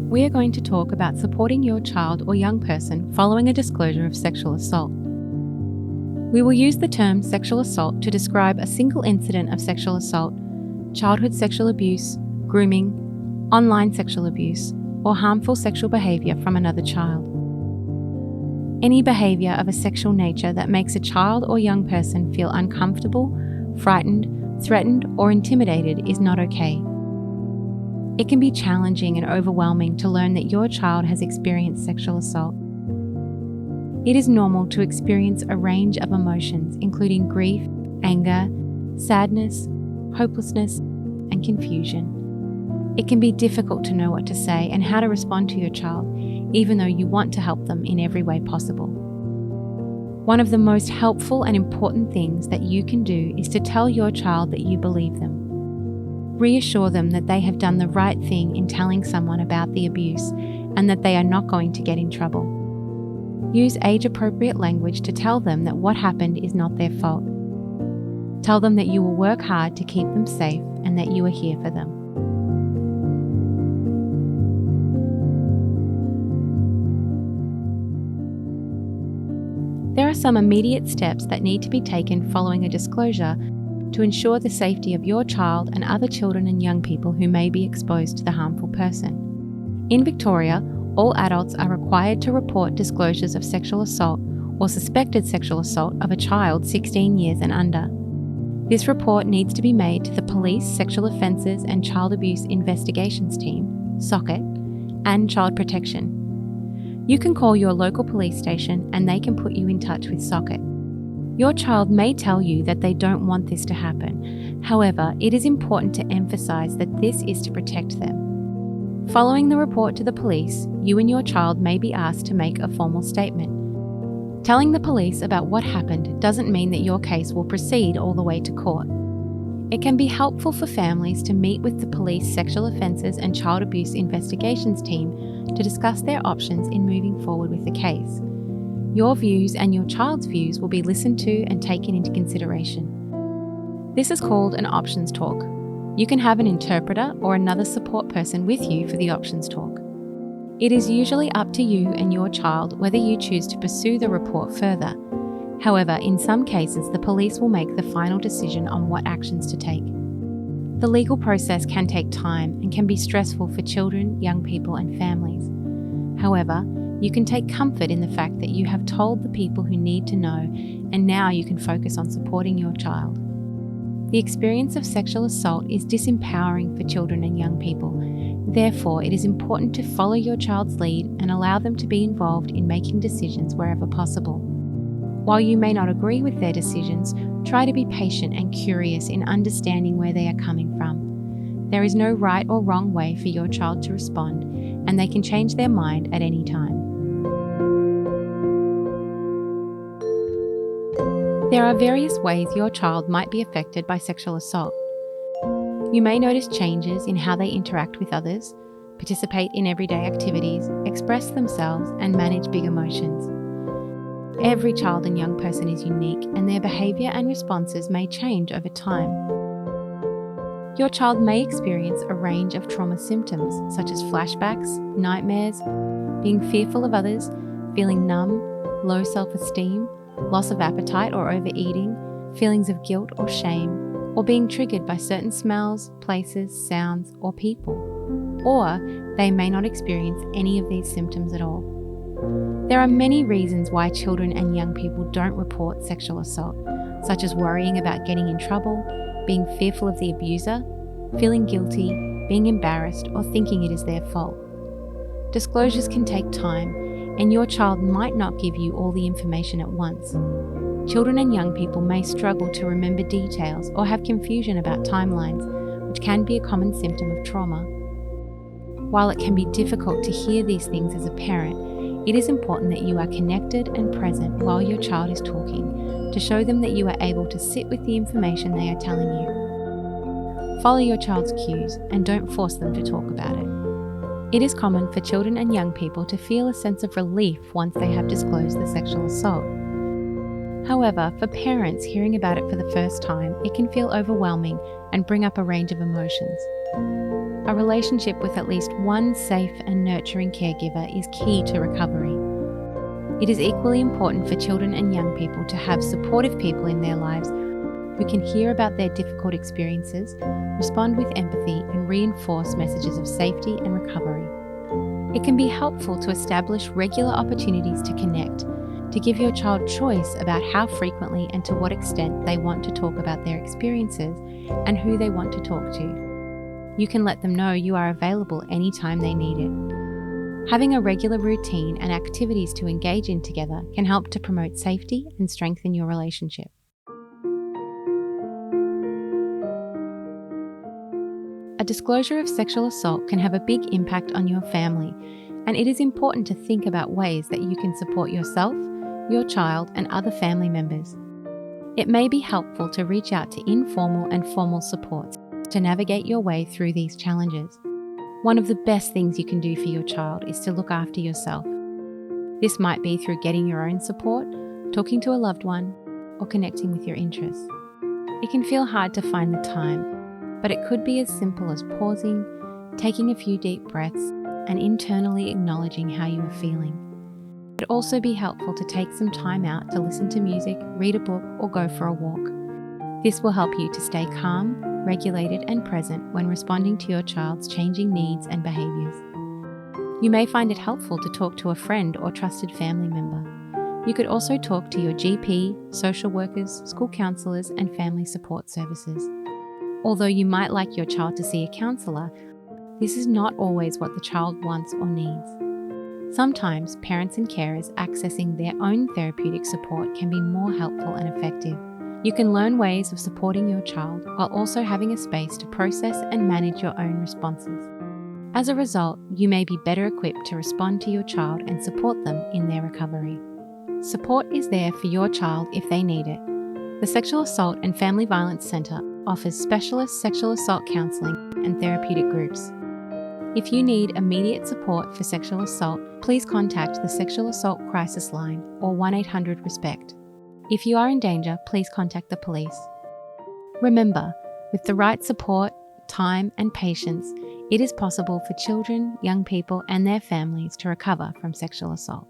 We are going to talk about supporting your child or young person following a disclosure of sexual assault. We will use the term sexual assault to describe a single incident of sexual assault, childhood sexual abuse, grooming, online sexual abuse, or harmful sexual behaviour from another child. Any behaviour of a sexual nature that makes a child or young person feel uncomfortable, frightened, threatened, or intimidated is not okay. It can be challenging and overwhelming to learn that your child has experienced sexual assault. It is normal to experience a range of emotions, including grief, anger, sadness, hopelessness, and confusion. It can be difficult to know what to say and how to respond to your child, even though you want to help them in every way possible. One of the most helpful and important things that you can do is to tell your child that you believe them. Reassure them that they have done the right thing in telling someone about the abuse and that they are not going to get in trouble. Use age-appropriate language to tell them that what happened is not their fault. Tell them that you will work hard to keep them safe and that you are here for them. There are some immediate steps that need to be taken following a disclosure to ensure the safety of your child and other children and young people who may be exposed to the harmful person. In Victoria, all adults are required to report disclosures of sexual assault or suspected sexual assault of a child 16 years and under. This report needs to be made to the Police Sexual Offences and Child Abuse Investigations Team, SOCIT, and Child Protection. You can call your local police station and they can put you in touch with SOCIT. Your child may tell you that they don't want this to happen. However, it is important to emphasise that this is to protect them. Following the report to the police, you and your child may be asked to make a formal statement. Telling the police about what happened doesn't mean that your case will proceed all the way to court. It can be helpful for families to meet with the Police Sexual Offences and Child Abuse Investigations Team to discuss their options in moving forward with the case. Your views and your child's views will be listened to and taken into consideration. This is called an options talk. You can have an interpreter or another support person with you for the options talk. It is usually up to you and your child whether you choose to pursue the report further. However, in some cases, the police will make the final decision on what actions to take. The legal process can take time and can be stressful for children, young people, and families. However, you can take comfort in the fact that you have told the people who need to know, and now you can focus on supporting your child. The experience of sexual assault is disempowering for children and young people. Therefore, it is important to follow your child's lead and allow them to be involved in making decisions wherever possible. While you may not agree with their decisions, try to be patient and curious in understanding where they are coming from. There is no right or wrong way for your child to respond, and they can change their mind at any time. There are various ways your child might be affected by sexual assault. You may notice changes in how they interact with others, participate in everyday activities, express themselves, and manage big emotions. Every child and young person is unique, and their behaviour and responses may change over time. Your child may experience a range of trauma symptoms, such as flashbacks, nightmares, being fearful of others, feeling numb, low self-esteem, loss of appetite or overeating, feelings of guilt or shame, or being triggered by certain smells, places, sounds, or people. Or they may not experience any of these symptoms at all. There are many reasons why children and young people don't report sexual assault, such as worrying about getting in trouble, being fearful of the abuser, feeling guilty, being embarrassed, or thinking it is their fault. Disclosures can take time, and your child might not give you all the information at once. Children and young people may struggle to remember details or have confusion about timelines, which can be a common symptom of trauma. While it can be difficult to hear these things as a parent, it is important that you are connected and present while your child is talking to show them that you are able to sit with the information they are telling you. Follow your child's cues and don't force them to talk about it. It is common for children and young people to feel a sense of relief once they have disclosed the sexual assault. However, for parents hearing about it for the first time, it can feel overwhelming and bring up a range of emotions. A relationship with at least one safe and nurturing caregiver is key to recovery. It is equally important for children and young people to have supportive people in their lives who can hear about their difficult experiences, respond with empathy, and reinforce messages of safety and recovery. It can be helpful to establish regular opportunities to connect, to give your child choice about how frequently and to what extent they want to talk about their experiences and who they want to talk to. You can let them know you are available anytime they need it. Having a regular routine and activities to engage in together can help to promote safety and strengthen your relationship. A disclosure of sexual assault can have a big impact on your family, and it is important to think about ways that you can support yourself, your child, and other family members. It may be helpful to reach out to informal and formal supports to navigate your way through these challenges. One of the best things you can do for your child is to look after yourself. This might be through getting your own support, talking to a loved one, or connecting with your interests. It can feel hard to find the time, but it could be as simple as pausing, taking a few deep breaths, and internally acknowledging how you are feeling. It could also be helpful to take some time out to listen to music, read a book, or go for a walk. This will help you to stay calm, regulated, and present when responding to your child's changing needs and behaviours. You may find it helpful to talk to a friend or trusted family member. You could also talk to your GP, social workers, school counsellors, and family support services. Although you might like your child to see a counsellor, this is not always what the child wants or needs. Sometimes parents and carers accessing their own therapeutic support can be more helpful and effective. You can learn ways of supporting your child while also having a space to process and manage your own responses. As a result, you may be better equipped to respond to your child and support them in their recovery. Support is there for your child if they need it. The Sexual Assault and Family Violence Centre offers specialist sexual assault counselling and therapeutic groups. If you need immediate support for sexual assault, please contact the Sexual Assault Crisis Line or 1-800-RESPECT. If you are in danger, please contact the police. Remember, with the right support, time, and patience, it is possible for children, young people, and their families to recover from sexual assault.